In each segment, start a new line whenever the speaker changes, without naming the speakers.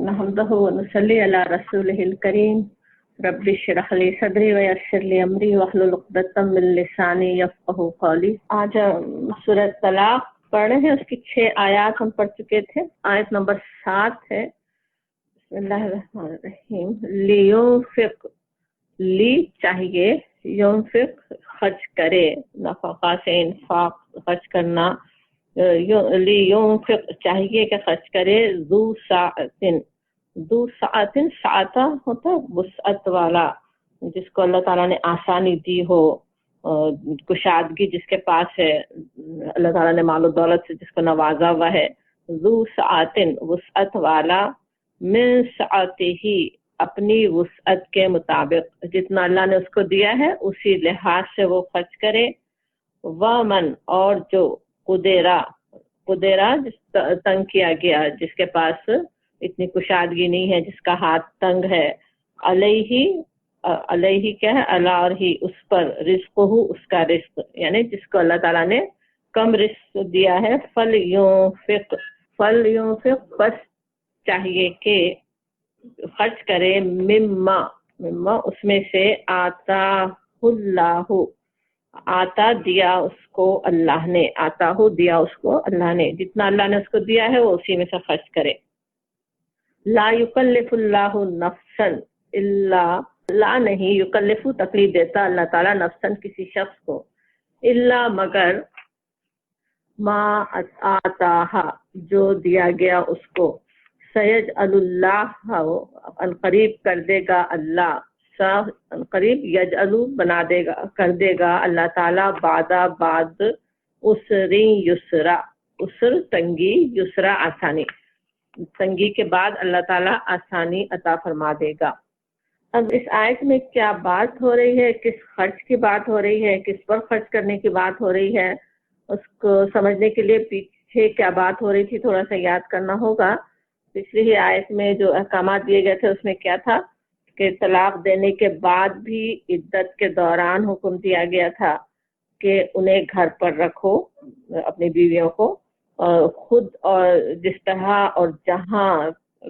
نحمده ونصلي على رسوله الكريم رب اشرح لي صدري ويسر لي امري واحلل عقدة من لساني يفقهوا قولي۔ آج سورۃ طلاق پڑھ رہے ہیں، اس کی 6 آیات ہم پڑھ چکے تھے۔ آیت نمبر 7 ہے، بسم اللہ الرحمن الرحیم۔ لیونفق، لی چاہیے، یونفق خرچ کرے، نفقہ سے انفاق خرچ کرنا، لیونفق چاہیے کہ خرچ کرے، ذو سعتن، ذو سعتن سعتہ ہوتا ہے وسعت والا، جس کو اللہ تعالیٰ نے آسانی دی ہو، کشادگی جس کے پاس ہے، اللہ تعالیٰ نے مال و دولت سے جس کو نوازا ہوا ہے، ذو سعتن وسعت والا، من سعتہ اپنی وسعت کے مطابق، جتنا اللہ نے اس کو دیا ہے اسی لحاظ سے وہ خرچ کرے، ومن اور جو قدرہ جس تنگ کیا گیا، جس کے پاس اتنی کشادگی نہیں ہے، جس کا ہاتھ تنگ ہے، علیہ کیا ہے، اللہ اور ہی اس پر، رزق ہو اس کا رزق، یعنی جس کو اللہ تعالیٰ نے کم رزق دیا ہے، فلیونفق بس چاہیے کہ خرچ کرے، مما اس میں سے، آتا اللہ، آتا دیا اس کو اللہ نے، آتا ہو دیا اس کو اللہ نے، جتنا اللہ نے اس کو دیا ہے وہ اسی میں سے خرچ کرے۔ لا یکلف اللہ نفسا الا، لا نہیں، یکلف تکلیف دیتا اللہ تعالیٰ نفسا کسی شخص کو، الا مگر، ما آتاہا جو دیا گیا اس کو، سیجعل اللہ عنقریب کر دے گا اللہ، قریب یجعلو بنا دے گا، کر دے گا اللہ تعالیٰ، بعد اسری یسرا، اسر تنگی، یسرا آسانی، تنگی کے بعد اللہ تعالیٰ آسانی عطا فرما دے گا۔ اب اس آیت میں کیا بات ہو رہی ہے، کس خرچ کی بات ہو رہی ہے، کس پر خرچ کرنے کی بات ہو رہی ہے، اس کو سمجھنے کے لیے پیچھے کیا بات ہو رہی تھی تھوڑا سا یاد کرنا ہوگا۔ پچھلی ہی آیت میں جو احکامات دیے گئے تھے اس میں کیا تھا کہ طلاق دینے کے بعد بھی عدت کے دوران حکم دیا گیا تھا کہ انہیں گھر پر رکھو، اپنی بیویوں کو، اور خود اور جس طرح اور جہاں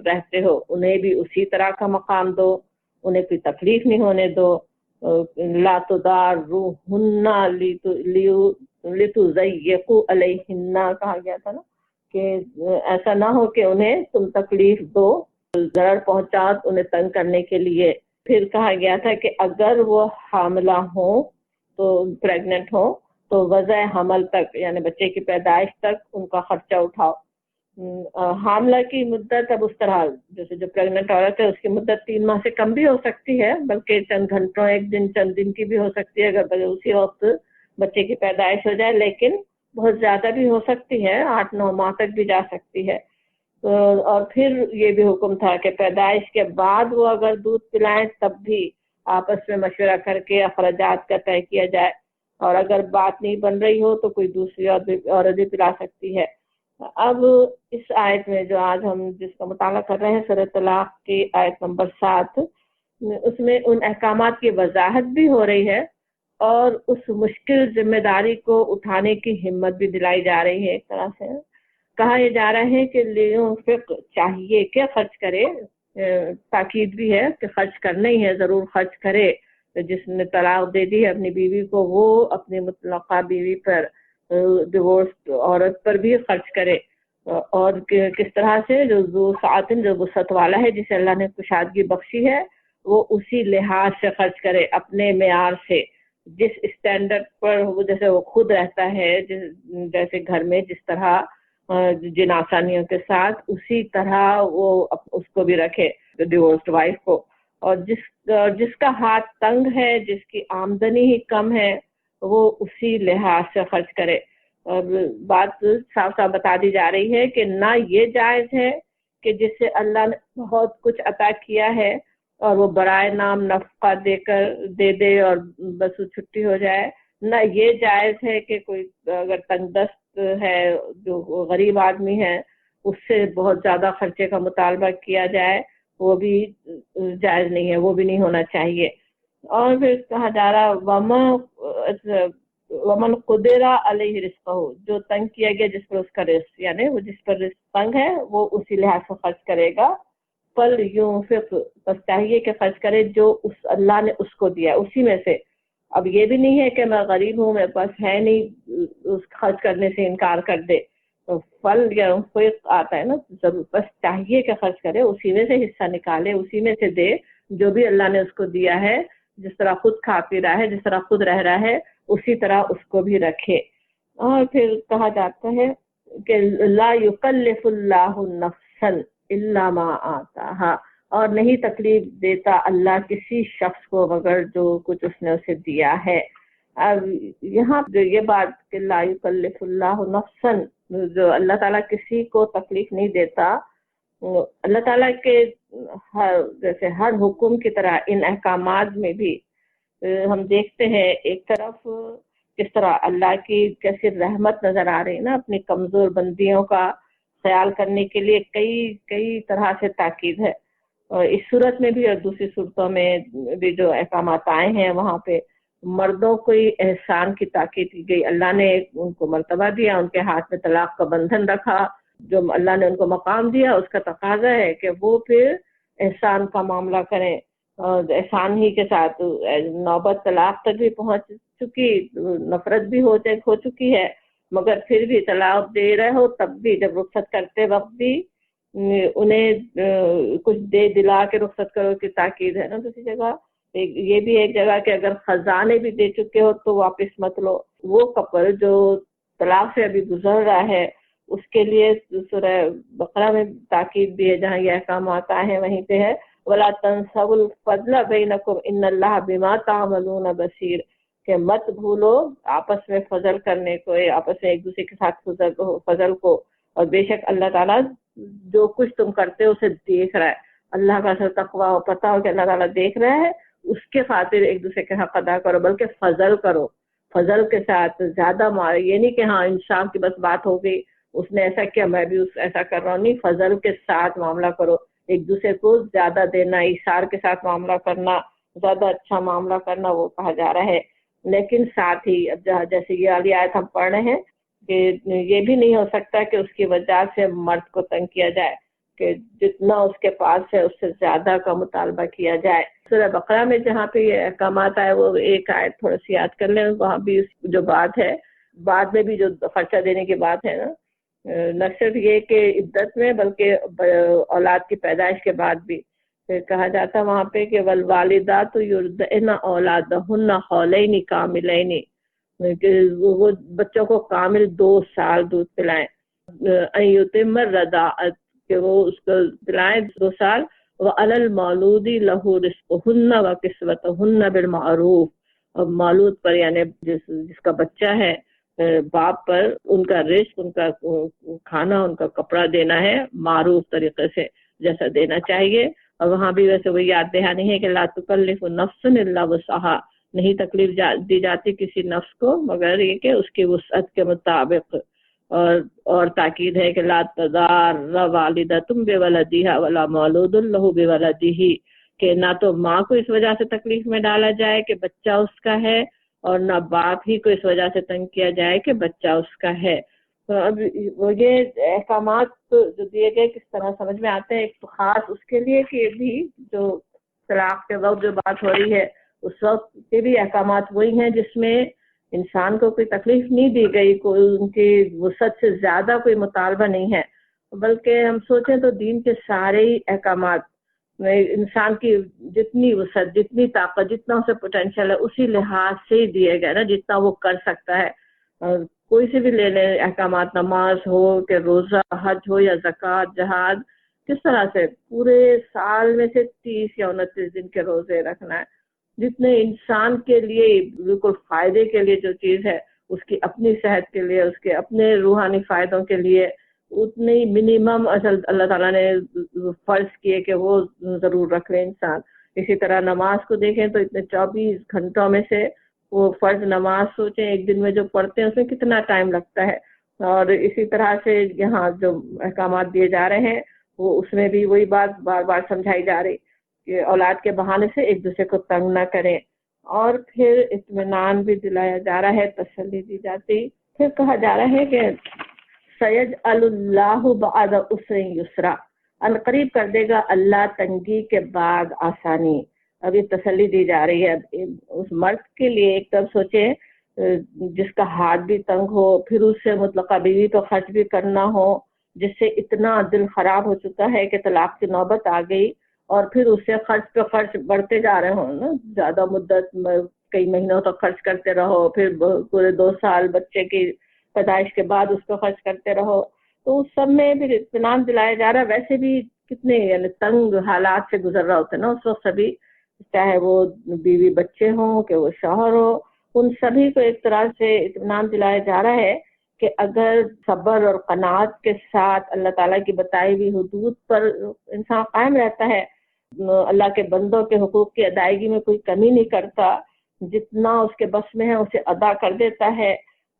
رہتے ہو انہیں بھی اسی طرح کا مقام دو، انہیں کوئی تکلیف نہیں ہونے دو، لا تضاروہن لتضیقوا علیہن کہا گیا تھا نا، کہ ایسا نہ ہو کہ انہیں تم تکلیف دو، ضرر پہنچاؤ انہیں تنگ کرنے کے لیے۔ پھر کہا گیا تھا کہ اگر وہ حاملہ ہوں تو پریگننٹ ہوں تو وضع حمل تک، یعنی بچے کی پیدائش تک ان کا خرچہ اٹھاؤ۔ حاملہ کی مدت اب اس طرح، جیسے جو پریگننٹ عورت ہے اس کی مدت 3 ماہ سے کم بھی ہو سکتی ہے، بلکہ چند گھنٹوں، ایک دن، چند دن کی بھی ہو سکتی ہے اگر اسی وقت بچے کی پیدائش ہو جائے، لیکن بہت زیادہ بھی ہو سکتی ہے، 8-9 ماہ تک بھی جا سکتی ہے۔ اور پھر یہ بھی حکم تھا کہ پیدائش کے بعد وہ اگر دودھ پلائیں تب بھی آپس میں مشورہ کر کے اخراجات کا طے کیا جائے، اور اگر بات نہیں بن رہی ہو تو کوئی دوسری عورت بھی پلا سکتی ہے۔ اب اس آیت میں جو آج ہم جس کا مطالعہ کر رہے ہیں، سورۃ طلاق کی آیت نمبر 7، اس میں ان احکامات کی وضاحت بھی ہو رہی ہے اور اس مشکل ذمہ داری کو اٹھانے کی ہمت بھی دلائی جا رہی ہے۔ ایک طرح سے کہا یہ جا رہا ہے کہ لیونفق چاہیے کہ خرچ کرے، تاکید بھی ہے کہ خرچ کرنا ہی ہے، ضرور خرچ کرے۔ جس نے طلاق دے دی ہے اپنی بیوی کو، وہ اپنی مطلقہ بیوی پر، ڈیورس عورت پر بھی خرچ کرے، اور کس طرح سے، جو ذو سعتن جو وسعت والا ہے، جسے اللہ نے کشادگی بخشی ہے، وہ اسی لحاظ سے خرچ کرے، اپنے معیار سے، جس اسٹینڈرڈ پر وہ، جیسے وہ خود رہتا ہے، جیسے گھر میں جس طرح جن آسانیوں کے ساتھ، اسی طرح وہ اس کو بھی رکھے، ڈیورسڈ وائف کو، اور جس کا ہاتھ تنگ ہے، جس کی آمدنی ہی کم ہے، وہ اسی لحاظ سے خرچ کرے۔ اور بات صاف صاف بتا دی جا رہی ہے کہ نہ یہ جائز ہے کہ جس سے اللہ نے بہت کچھ عطا کیا ہے اور وہ برائے نام نفقہ دے دے اور بس چھٹی ہو جائے، نہ یہ جائز ہے کہ کوئی اگر تنگ دست ہے، جو غریب آدمی ہے، اس سے بہت زیادہ خرچے کا مطالبہ کیا جائے، وہ بھی جائز نہیں ہے، وہ بھی نہیں ہونا چاہیے۔ اور پھر کہا جا رہا ومن قدر علیہ رزقہ، جو تنگ کیا گیا جس پر اس کا رزق، یعنی وہ جس پر رزق تنگ ہے وہ اسی لحاظ سے خرچ کرے گا، فل ينفق، بس چاہیے کہ خرچ کرے جو اس اللہ نے اس کو دیا اسی میں سے. اب یہ بھی نہیں ہے کہ میں غریب ہوں میرے پاس ہے نہیں اس خرچ کرنے سے انکار کر دے. تو فل ينفق آتا ہے نا، ضرور بس چاہیے کہ خرچ کرے، اسی میں سے حصہ نکالے، اسی میں سے دے جو بھی اللہ نے اس کو دیا ہے. جس طرح خود کھا پی رہا ہے، جس طرح خود رہ رہا ہے، اسی طرح اس کو بھی رکھے. اور پھر کہا جاتا ہے کہ لا یکلف اللہ نفسا الا ما آتاہا، اور نہیں تکلیف دیتا اللہ کسی شخص کو مگر جو کچھ اس نے اسے دیا ہے. اب یہاں جو یہ بات کہ لا یکلف اللہ نفسا، جو اللہ تعالیٰ کسی کو تکلیف نہیں دیتا، اللہ تعالیٰ کے جیسے ہر حکم کی طرح ان احکامات میں بھی ہم دیکھتے ہیں ایک طرف کس طرح اللہ کی کیسی رحمت نظر آ رہی ہے نا، اپنی کمزور بندیوں کا خیال کرنے کے لیے کئی طرح سے تاکید ہے. اور اس صورت میں بھی اور دوسری صورتوں میں بھی جو احکامات آئے ہیں وہاں پہ مردوں کو ہی احسان کی تاکید کی گئی. اللہ نے ان کو مرتبہ دیا، ان کے ہاتھ میں طلاق کا بندھن رکھا، جو اللہ نے ان کو مقام دیا اس کا تقاضا ہے کہ وہ پھر احسان کا معاملہ کریں. اور احسان ہی کے ساتھ نوبت طلاق تک بھی پہنچ چکی، نفرت بھی ہو چکی ہے، مگر پھر بھی طلاق دے رہے ہو تب بھی جب رخصت کرتے وقت بھی انہیں کچھ دے دلا کے رخصت کرو کی تاکید ہے نا. دوسری جگہ یہ بھی ایک جگہ کہ اگر خزانے بھی دے چکے ہو تو واپس مت لو. وہ کپل جو طلاق سے ابھی گزر رہا ہے اس کے لیے سورہ بقرہ میں تاکید بھی ہے، جہاں یہ احکام آتا ہے وہیں پہ ہے وَلَا تَنْسَوُا الْفَضْلَ بَيْنَكُمْ إِنَّ اللَّهَ بِمَا تَعْمَلُونَ بَصِيرٌ، کہ مت بھولو آپس میں فضل کرنے کو، آپس میں ایک دوسرے کے ساتھ فضل کو، اور بے شک اللہ تعالیٰ جو کچھ تم کرتے ہو اسے دیکھ رہا ہے. اللہ کا سر تقویٰ ہو، پتہ ہو کہ اللہ تعالیٰ دیکھ رہا ہے، اس کے خاطر ایک دوسرے کے حق ادا کرو، بلکہ فضل کرو، فضل کے ساتھ. زیادہ یہ نہیں کہ ہاں انصاف کی بس بات ہو گئی، اس نے ایسا کیا میں بھی ایسا کر رہا ہوں، نہیں، فضل کے ساتھ معاملہ کرو، ایک دوسرے کو زیادہ دینا، ایثار کے ساتھ معاملہ کرنا، زیادہ اچھا معاملہ کرنا وہ کہا جا رہا ہے. لیکن ساتھ ہی اب جیسے یہ والی آیت ہم پڑھ رہے ہیں کہ یہ بھی نہیں ہو سکتا کہ اس کی وجہ سے مرد کو تنگ کیا جائے، کہ جتنا اس کے پاس ہے اس سے زیادہ کا مطالبہ کیا جائے. سورہ بقرہ میں جہاں پہ یہ احکامات آئے وہ ایک آیت تھوڑا سی یاد کر لیں، وہاں بھی جو بات ہے بعد میں بھی جو خرچہ دینے کی بات ہے نا، نہ صرف یہ کہ عدت میں بلکہ اولاد کی پیدائش کے بعد بھی پھر کہا جاتا وہاں پہ کہ والوالدات یرضعن اولادہن حولین کاملین، کہ وہ بچوں کو کامل 2 سال دودھ پلائیں، ان یتم الرضاعۃ، کہ وہ اس کو پلائیں 2 سال، وعلی المولود لہ رزقہن وکسوتہن بالمعروف، اور مولود پر یعنی جس کا بچہ ہے باپ پر ان کا رزق، ان کا کھانا، ان کا کپڑا دینا ہے معروف طریقے سے جیسا دینا چاہیے. اور وہاں بھی ویسے وہ یاد دہانی ہے کہ لا تکلف نفس الا وسعها، نہیں تکلیف دی جاتی کسی نفس کو مگر یہ کہ اس کی وسعت کے مطابق. اور تاکید ہے کہ لا تضار والدۃ بولدها ولا مولود له بولده، کہ نہ تو ماں کو اس وجہ سے تکلیف میں ڈالا جائے کہ بچہ اس کا ہے، اور نہ باپ ہی کو اس وجہ سے تنگ کیا جائے کہ بچہ اس کا ہے. تو اب یہ احکامات جو دیے گئے کس طرح سمجھ میں آتے ہیں، ایک تو خاص اس کے لیے کہ بھی جو طلاق کے وقت جو بات ہو رہی ہے اس وقت کے بھی احکامات وہی ہیں جس میں انسان کو کوئی تکلیف نہیں دی گئی، کوئی ان کی وسعت سے زیادہ کوئی مطالبہ نہیں ہے، بلکہ ہم سوچیں تو دین کے سارے ہی احکامات انسان کی جتنی وسعت، جتنی طاقت، جتنا اسے پوٹینشیل ہے اسی لحاظ سے ہی دیے گئے نا، جتنا وہ کر سکتا ہے. اور کوئی سے بھی لے لیں احکامات، نماز ہو کہ روزہ، حج ہو یا زکوٰۃ، جہاد، کس طرح سے پورے سال میں سے 30 یا 29 دن کے روزے رکھنا ہے. جتنے انسان کے لیے بالکل فائدے کے لیے جو چیز ہے، اس کی اپنی صحت کے لیے، اس کے اپنے روحانی فائدوں کے لیے اتنے ہی منیمم اصل اللہ تعالیٰ نے فرض کیے کہ وہ ضرور رکھ لے انسان. اسی طرح نماز کو دیکھیں تو اتنے 24 گھنٹوں میں سے وہ فرض نماز سوچیں ایک دن میں جو پڑھتے ہیں اس میں کتنا ٹائم لگتا ہے. اور اسی طرح سے یہاں جو احکامات دیے جا رہے ہیں وہ اس میں بھی وہی بات بار بار سمجھائی جا رہی کہ اولاد کے بہانے سے ایک دوسرے کو تنگ نہ کریں. اور پھر اطمینان بھی دلایا جا رہا ہے، تسلی دی جاتی. پھر کہا جا رہا ہے کہ سیجعل اللہ بعد عسر یسرا، عنقریب کر دے گا اللہ تنگی کے بعد آسانی. اب یہ تسلی دی جا رہی ہے اس مرد کے لیے. ایک طرف سوچے جس کا ہاتھ بھی تنگ ہو، پھر اس سے مطلقہ بیوی پہ خرچ بھی کرنا ہو، جس سے اتنا دل خراب ہو چکا ہے کہ طلاق کی نوبت آ گئی، اور پھر اس سے خرچ پہ خرچ بڑھتے جا رہے ہوں نا، زیادہ مدت کئی مہینوں تک خرچ کرتے رہو، پھر پورے 2 سال بچے کی پیدائش کے بعد اس پہ خرچ کرتے رہو، تو اس سب میں بھی اطمینان دلایا جا رہا ہے. ویسے بھی کتنے یعنی تنگ حالات سے گزر رہا ہوتا ہے نا اس وقت سبھی، چاہے وہ بیوی بچے ہوں کہ وہ شوہر ہو، ان سبھی کو ایک طرح سے اطمینان دلایا جا رہا ہے کہ اگر صبر اور قناعت کے ساتھ اللہ تعالیٰ کی بتائی ہوئی حدود پر انسان قائم رہتا ہے، اللہ کے بندوں کے حقوق کی ادائیگی میں کوئی کمی نہیں کرتا، جتنا اس کے بس میں ہے اسے ادا کر دیتا ہے،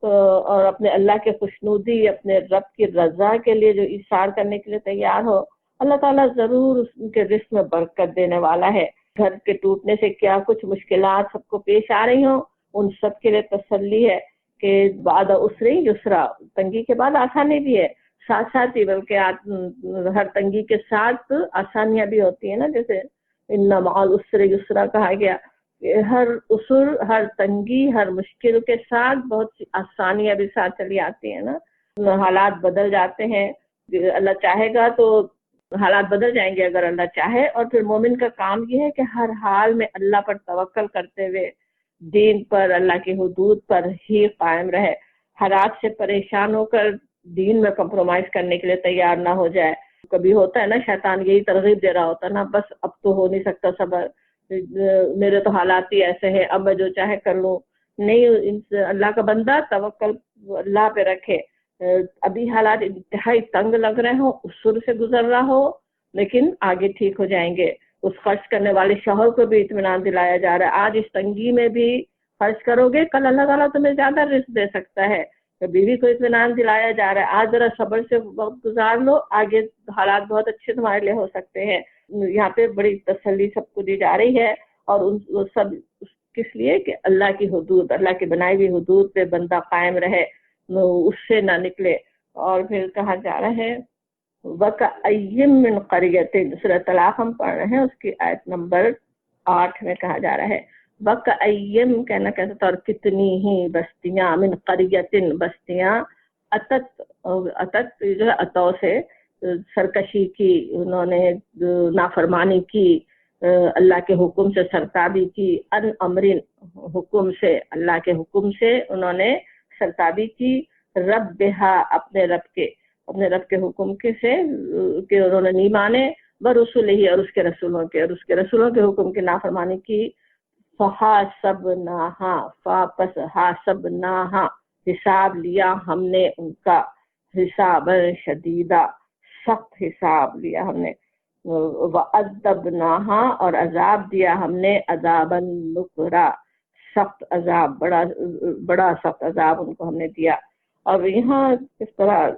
اور اپنے اللہ کے خوشنودی، اپنے رب کی رضا کے لیے جو ایثار کرنے کے لیے تیار ہو، اللہ تعالیٰ ضرور اس کے رزق میں برکت دینے والا ہے. گھر کے ٹوٹنے سے کیا کچھ مشکلات سب کو پیش آ رہی ہوں، ان سب کے لیے تسلی ہے کہ بعد عسر یسرا، تنگی کے بعد آسانی بھی ہے، ساتھ ساتھ ہی بلکہ ہر تنگی کے ساتھ آسانیاں بھی ہوتی ہیں نا، جیسے ان مع العسر یسرا کہا گیا. ہر عسر، ہر تنگی، ہر مشکل کے ساتھ بہت سی آسانیاں بھی ساتھ چلی آتی ہیں نا. حالات بدل جاتے ہیں، اللہ چاہے گا تو حالات بدل جائیں گے اگر اللہ چاہے. اور پھر مومن کا کام یہ ہے کہ ہر حال میں اللہ پر توکل کرتے ہوئے دین پر، اللہ کی حدود پر ہی قائم رہے، حالات سے پریشان ہو کر دین میں کمپرومائز کرنے کے لیے تیار نہ ہو جائے. کبھی ہوتا ہے نا شیطان یہی ترغیب دے رہا ہوتا ہے نا، بس اب تو ہو نہیں سکتا صبر، میرے تو حالات ہی ایسے ہیں، اب میں جو چاہے کر لوں. نہیں، اللہ کا بندہ توکل اللہ پہ رکھے. ابھی حالات انتہائی تنگ لگ رہے ہوں، اس سر سے گزر رہا ہو، لیکن آگے ٹھیک ہو جائیں گے. اس خرچ کرنے والے شوہر کو بھی اطمینان دلایا جا رہا ہے، آج اس تنگی میں بھی خرچ کرو گے، کل اللہ تعالیٰ تمہیں زیادہ رزق دے سکتا ہے. بیوی کو اطمینان دلایا جا رہا ہے، آج ذرا صبر سے وقت گزار لو، آگے حالات بہت اچھے تمہارے لیے ہو سکتے ہیں. یہاں پہ بڑی تسلی سب کو دی جا رہی ہے، اور وہ سب کس لیے کہ اللہ کی حدود، اللہ کی بنائی ہوئی حدود پہ بندہ قائم رہے، اس سے نہ نکلے. اور پھر کہا جا رہا ہے وَكَأَيٍّ مِّن قَرْيَةٍ، سورۃ طلاق ہم پڑھ رہے ہیں، اس کی آیت نمبر 8 میں کہا جا رہا ہے وَكَأَيٍّ کہنا کہتا تھا، اور کتنی ہی بستیاں، من قریۃ بستیاں، اتت جو ہے عطاء سے سرکشی کی، انہوں نے نافرمانی کی، اللہ کے حکم سے سرتابی کی، ان امرن حکم سے، اللہ کے حکم سے انہوں نے سرتابی کی، ربہا اپنے رب کے حکم کے سے کہ انہوں نے نہیں مانے، ورسولہ اور اس کے رسولوں کے حکم کی نافرمانی کی. فحاسبناہا، فاپس حاسبناہا حساب لیا ہم نے ان کا، حساب شدیدہ سخت حساب لیا ہم نے، وعذبناہا اور عذاب دیا ہم نے، عذابا نکرا سخت عذاب، بڑا سخت عذاب ان کو ہم نے دیا. اور یہاں اس طرح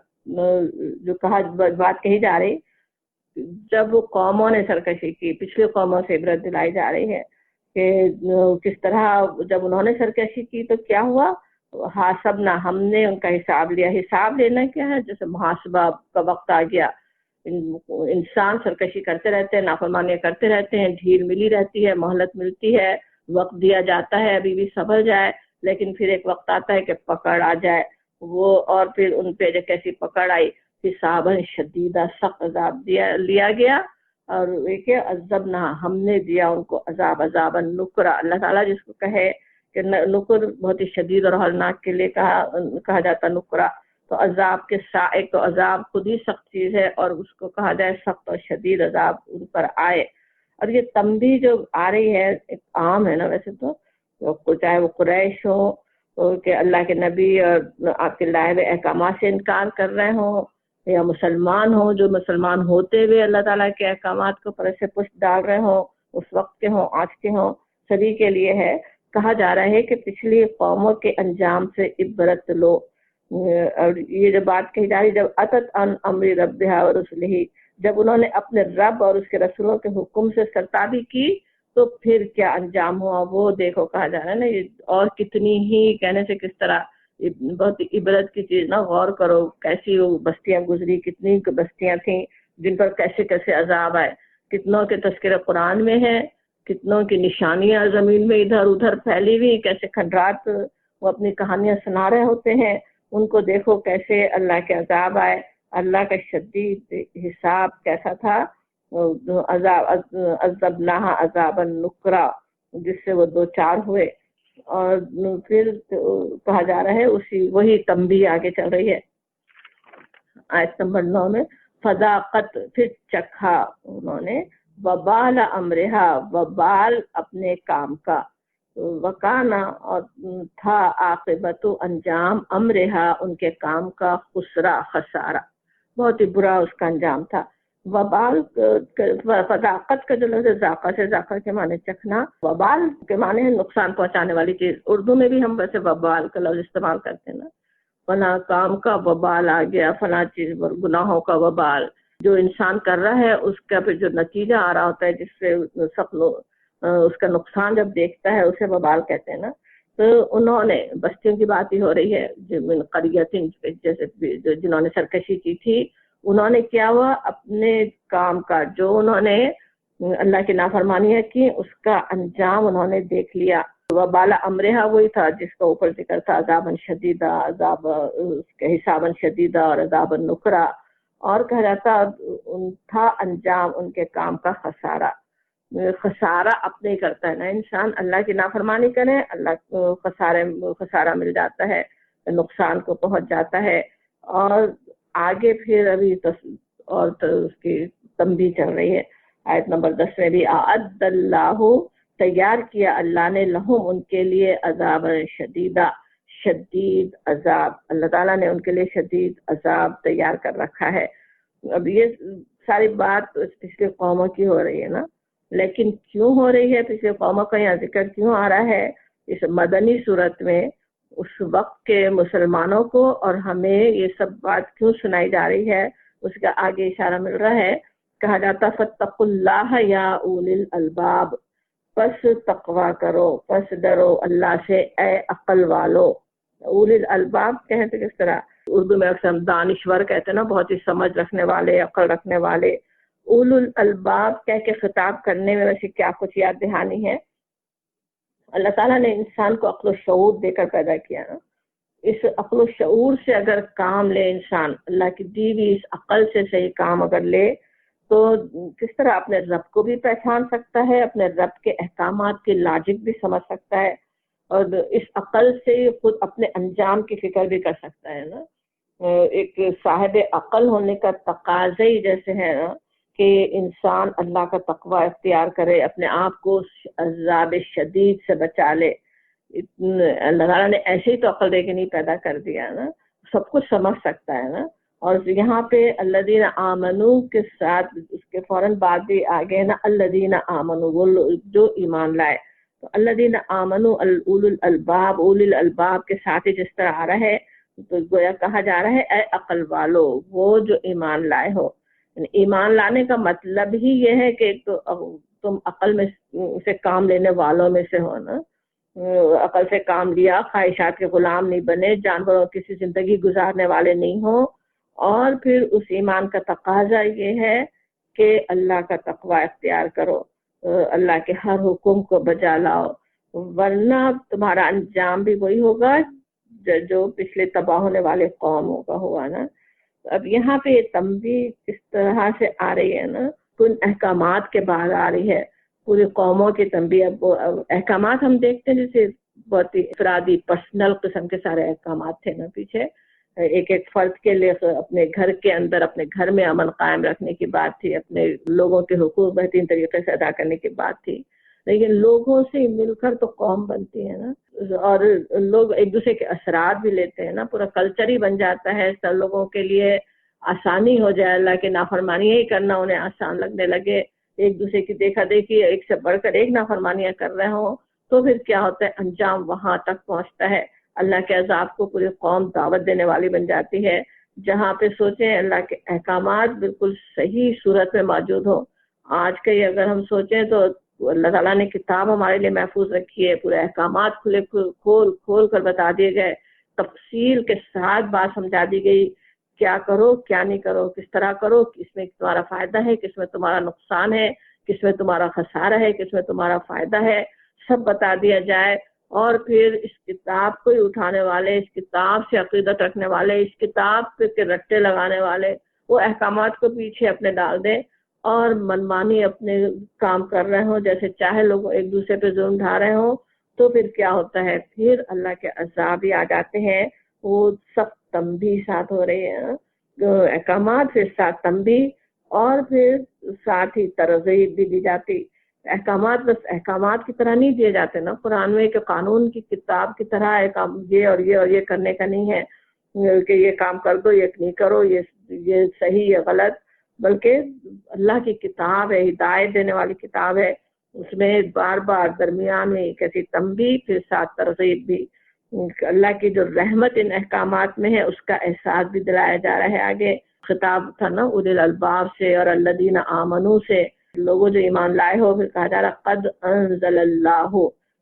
جو بات کہی جا رہی، جب قوموں نے سرکشی کی، پچھلی قوموں سے عبرت دلائی جا رہی ہے کہ کس طرح جب انہوں نے سرکشی کی تو کیا ہوا. حاسبنا، ہم نے ان کا حساب لیا. حساب لینا کیا ہے؟ جیسے محاسبہ کا وقت آ گیا، انسان سرکشی کرتے رہتے ہیں، نافرمانیاں کرتے رہتے ہیں، ڈھیل ملی رہتی ہے، مہلت ملتی ہے، وقت دیا جاتا ہے ابھی بھی صبر جائے، لیکن پھر ایک وقت آتا ہے کہ پکڑ آ جائے وہ، اور پھر ان پہ جو کیسی پکڑ آئی، حساباً شدیدہ سخت عذاب لیا گیا. اور ایک عذبنا، ہم نے دیا ان کو عذاباً نکرا. اللہ تعالیٰ جس کو کہے کہ نکر بہت ہی شدید اور ہولناک کے لیے کہا جاتا نکرا، تو عذاب کے ایک تو عذاب خود ہی سخت چیز ہے، اور اس کو کہا جائے سخت اور شدید عذاب ان پر آئے. اور یہ تنبیہ جو آ رہی ہے ایک عام ہے نا، ویسے تو چاہے وہ قریش ہو کہ اللہ کے نبی اور آپ کے لائے ہوئے احکامات سے انکار کر رہے ہوں، یا مسلمان ہوں جو مسلمان ہوتے ہوئے اللہ تعالیٰ کے احکامات کو پر سے پشت ڈال رہے ہوں، اس وقت کے ہوں آج کے ہوں، سبھی کے لیے ہے. کہا جا رہا ہے کہ پچھلی قوموں کے انجام سے عبرت لو. اور یہ جو بات کہی جا رہی، جب اتت ان امر ربہا ورسلہ، جب انہوں نے اپنے رب اور اس کے رسولوں کے حکم سے سرتابی کی تو پھر کیا انجام ہوا وہ دیکھو. کہا جا رہا ہے نا، اور کتنی ہی کہنے سے کس طرح بہت عبرت کی چیز نا، غور کرو کیسی وہ بستیاں گزری، کتنی بستیاں تھیں جن پر کیسے کیسے عذاب آئے. کتنوں کے تذکرہ قرآن میں ہے، کتنوں کی نشانیاں زمین میں ادھر ادھر پھیلی ہوئی، کیسے کھنڈرات وہ اپنی کہانیاں سنا رہے ہوتے ہیں. ان کو دیکھو کیسے اللہ کے عذاب آئے. اللہ کا شدید حساب کیسا تھا. عذاب عذبناہا عذابا نکرا، جس سے وہ دو چار ہوئے. اور پھر کہا جا رہا ہے وہی تنبیہ آگے چل رہی ہے آیت نمبر 9 میں. فذاقت، پھر چکھا انہوں نے، وبال امرہا، وبال اپنے کام کا، وکانا، اور تھا، عاقبت، انجام، امرہا، ان کے کام کا، خسرا، خسارہ، بہت ہی برا اس کا انجام تھا. وبال، فذاقت کا جو لفظ ہے ذاقہ سے، ذاقہ کے معنی چکھنا، وبال کے معنی ہے نقصان پہنچانے والی چیز. اردو میں بھی ہم ویسے وبال کا لفظ استعمال کرتے ہیں نا، فلاں کام کا وبال آ گیا، فلاں چیز پر گناہوں کا وبال جو انسان کر رہا ہے اس کا پھر جو نتیجہ آ رہا ہوتا ہے، جس سے سب لوگ اس کا نقصان جب دیکھتا ہے اسے وبال کہتے ہیں نا. تو انہوں نے، بستیوں کی بات ہی ہو رہی ہے، من قریۃ، جیسے جنہوں نے سرکشی کی تھی، انہوں نے کیا ہوا، اپنے کام کا جو انہوں نے اللہ کی نافرمانیاں کی اس کا انجام انہوں نے دیکھ لیا. وبال امرہا وہی تھا جس کا اوپر ذکر تھا، عذاباً شدیدہ، عذاب اس کے حساباً شدیدہ، اور عذاباً نکرا. اور کہا جاتا تھا انجام ان کے کام کا خسارہ. خسارہ اپنے کرتا ہے نا انسان، اللہ کی نافرمانی کرے، اللہ کو خسارہ مل جاتا ہے، نقصان کو پہنچ جاتا ہے. اور آگے پھر ابھی اور اس کی تنبیہ چل رہی ہے آیت نمبر 10 میں بھی. اعد اللہ، تیار کیا اللہ نے، لہم ان کے لیے، عذاب شدیدہ، شدید عذاب. اللہ تعالیٰ نے ان کے لیے شدید عذاب تیار کر رکھا ہے. اب یہ ساری بات پچھلی قوموں کی ہو رہی ہے نا، لیکن کیوں ہو رہی ہے پچھلی قوموں کا یہاں ذکر کیوں آ رہا ہے اس مدنی صورت میں؟ اس وقت کے مسلمانوں کو اور ہمیں یہ سب بات کیوں سنائی جا رہی ہے اس کا آگے اشارہ مل رہا ہے. کہا جاتا فاتقوا اللہ یا اولی الالباب، پس تقوی کرو، پس ڈرو اللہ سے اے عقل والو. اولی الالباب کہتے کس طرح، اردو میں اکثر دانشور کہتے ہیں نا، بہت ہی سمجھ رکھنے والے، عقل رکھنے والے. اولو الالباب کہہ کے خطاب کرنے میں ویسے کیا کچھ یاد دہانی ہے. اللہ تعالیٰ نے انسان کو عقل و شعور دے کر پیدا کیا نا. اس عقل و شعور سے اگر کام لے انسان، اللہ کی دی ہوئی اس عقل سے صحیح کام اگر لے، تو کس طرح اپنے رب کو بھی پہچان سکتا ہے، اپنے رب کے احکامات کی لاجک بھی سمجھ سکتا ہے، اور اس عقل سے خود اپنے انجام کی فکر بھی کر سکتا ہے نا. ایک صاحب عقل ہونے کا تقاضا ہی جیسے ہے نا کہ انسان اللہ کا تقوی اختیار کرے، اپنے آپ کو عذاب شدید سے بچا لے. اللہ تعالیٰ نے ایسے ہی تو عقل دے کے نہیں پیدا کر دیا نا، سب کچھ سمجھ سکتا ہے نا. اور یہاں پہ الذین آمنو کے ساتھ اس کے فوراً بعد بھی آگے نا، الذین آمنو، وہ جو ایمان لائے. تو الذین آمنو اولو الالباب، اولی الالباب کے ساتھ ہی جس طرح آ رہا ہے تو گویا کہا جا رہا ہے اے عقل والو، وہ جو ایمان لائے ہو. ایمان لانے کا مطلب ہی یہ ہے کہ تم عقل میں سے کام لینے والوں میں سے ہو نا. عقل سے کام لیا، خواہشات کے غلام نہیں بنے، جانوروں کی سی زندگی گزارنے والے نہیں ہو. اور پھر اس ایمان کا تقاضا یہ ہے کہ اللہ کا تقوی اختیار کرو، اللہ کے ہر حکم کو بجا لاؤ، ورنہ تمہارا انجام بھی وہی ہوگا جو پچھلے تباہ ہونے والے قوموں کا ہوا نا. اب یہاں پہ یہ تنبیہ کس طرح سے آ رہی ہے نا، کن احکامات کے بعد آ رہی ہے، پوری قوموں کی تنبیہ. اب احکامات ہم دیکھتے ہیں جیسے بہت ہی افرادی پرسنل قسم کے سارے احکامات تھے نا پیچھے، ایک ایک فرد کے لیے اپنے گھر کے اندر اپنے گھر میں امن قائم رکھنے کی بات تھی، اپنے لوگوں کے حقوق بہترین طریقے سے ادا کرنے کی بات تھی. لیکن لوگوں سے مل کر تو قوم بنتی ہے نا، اور لوگ ایک دوسرے کے اثرات بھی لیتے ہیں نا، پورا کلچر ہی بن جاتا ہے. سب لوگوں کے لیے آسانی ہو جائے، اللہ کی نافرمانیاں ہی کرنا انہیں آسان لگنے لگے، ایک دوسرے کی دیکھا دیکھی ایک سے بڑھ کر ایک نافرمانیاں کر رہے ہوں، تو پھر کیا ہوتا ہے، انجام وہاں تک پہنچتا ہے. اللہ کے عذاب کو پوری قوم دعوت دینے والی بن جاتی ہے. جہاں پہ سوچیں اللہ کے احکامات بالکل صحیح صورت میں موجود ہو. آج کے اگر ہم سوچیں تو اللہ تعالیٰ نے کتاب ہمارے لیے محفوظ رکھی ہے، پورے احکامات کھول کر بتا دیے گئے، تفصیل کے ساتھ بات سمجھا دی گئی کیا کرو کیا نہیں کرو، کس طرح کرو، کس میں تمہارا فائدہ ہے، کس میں تمہارا نقصان ہے، کس میں تمہارا خسارہ ہے، کس میں تمہارا فائدہ ہے، سب بتا دیا جائے۔ اور پھر اس کتاب کو ہی اٹھانے والے، اس کتاب سے عقیدت رکھنے والے، اس کتاب کے رٹے لگانے والے وہ احکامات کو پیچھے اپنے ڈال دیں اور منمانی اپنے کام کر رہے ہوں، جیسے چاہے لوگ ایک دوسرے پہ ظلم ڈھا رہے ہوں، تو پھر کیا ہوتا ہے، پھر اللہ کے عذاب ہی آ جاتے ہیں۔ وہ سب تنبیہ ساتھ ہو رہی ہے، احکامات پھر ساتھ تنبیہ اور پھر ساتھ ہی ترغیب بھی دی جاتی۔ احکامات بس احکامات کی طرح نہیں دیے جاتے نا قرآن میں کہ قانون کی کتاب کی طرح یہ اور یہ اور یہ کرنے کا نہیں ہے کہ یہ کام کر دو، یہ نہیں کرو، یہ صحیح یہ غلط، بلکہ اللہ کی کتاب ہے، ہدایت دینے والی کتاب ہے۔ اس میں بار بار درمیان میں کیسی تنبیہ پھر ساتھ ترغیب بھی۔ اللہ کی جو رحمت ان احکامات میں ہے اس کا احساس بھی دلایا جا رہا ہے۔ آگے خطاب تھا نا اولی الالباب سے اور الذین آمنوا سے، لوگوں جو ایمان لائے ہو، پھر کہا جا رہا قد انزل اللہ،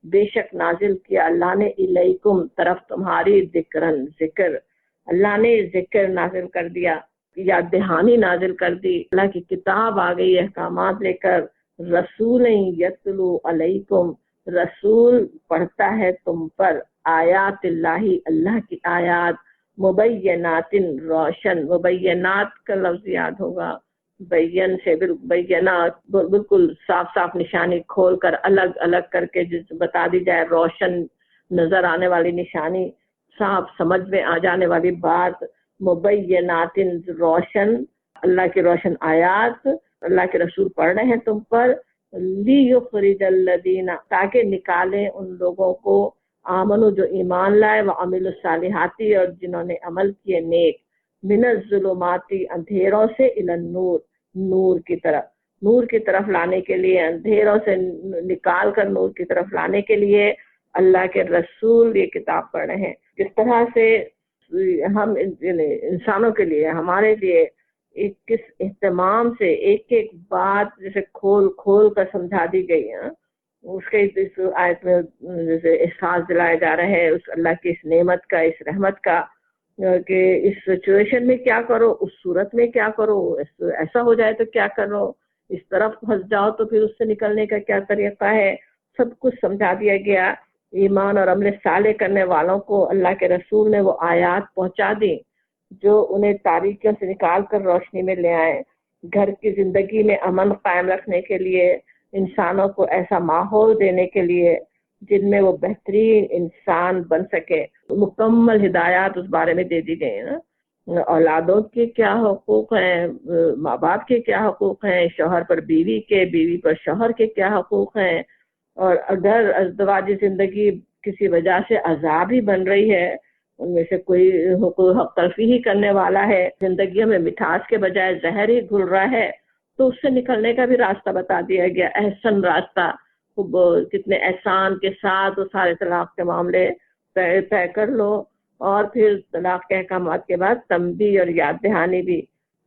بے شک نازل کیا اللہ نے، الیکم طرف تمہاری، ذکرن ذکر، اللہ نے ذکر نازل کر دیا، یاد دہانی نازل کر دی، اللہ کی کتاب آ گئی احکامات لے کر، رسول یتلو علیکم، رسول پڑھتا ہے تم پر، آیات اللہ، اللہ کی آیات، مبینات روشن، مبینات کا لفظ یاد ہوگا، بین سے بینات بالکل صاف صاف نشانی کھول کر الگ الگ کر کے جس بتا دی جائے، روشن نظر آنے والی نشانی، صاف سمجھ میں آ جانے والی بات، مبینات روشن، اللہ کی روشن آیات، اللہ کے رسول پڑھ رہے ہیں تم پر، لیخرج الذین، تاکہ نکالیں ان لوگوں کو، آمنو جو ایمان لائے، وعملوا الصالحات اور جنہوں نے عمل کیے نیک، من الظلمات اندھیروں سے، الی النور، نور کی طرف لانے کے لیے، اندھیروں سے نکال کر نور کی طرف لانے کے لیے اللہ کے رسول یہ کتاب پڑھ رہے ہیں۔ کس طرح سے ہم انسانوں کے لیے، ہمارے لیے کس اہتمام سے ایک ایک بات جیسے کھول کھول کر سمجھا دی گئی ہے، اس کے اس آیت میں جیسے احساس دلایا جا رہا ہے اس اللہ کی اس نعمت کا، اس رحمت کا، کہ اس سچویشن میں کیا کرو، اس صورت میں کیا کرو، ایسا ہو جائے تو کیا کرو، اس طرف پھنس جاؤ تو پھر اس سے نکلنے کا کیا طریقہ ہے، سب کچھ سمجھا دیا گیا۔ ایمان اور عمل صالح کرنے والوں کو اللہ کے رسول نے وہ آیات پہنچا دی جو انہیں تاریکیوں سے نکال کر روشنی میں لے آئے، گھر کی زندگی میں امن قائم رکھنے کے لیے، انسانوں کو ایسا ماحول دینے کے لیے جن میں وہ بہترین انسان بن سکے۔ مکمل ہدایات اس بارے میں دے دی گئی نا، اولادوں کے کیا حقوق ہیں، ماں باپ کے کیا حقوق ہیں، شوہر پر بیوی کے، بیوی پر شوہر کے کیا حقوق ہیں، اور اگر ازدواجی زندگی کسی وجہ سے عذاب ہی بن رہی ہے، ان میں سے کوئی حق تلفی ہی کرنے والا ہے، زندگیوں میں مٹھاس کے بجائے زہر ہی گھل رہا ہے، تو اس سے نکلنے کا بھی راستہ بتا دیا گیا، احسن راستہ، کتنے احسان کے ساتھ وہ سارے طلاق کے معاملے طے کر لو، اور پھر طلاق کے احکامات کے بعد تنبیہ اور یاد دہانی بھی۔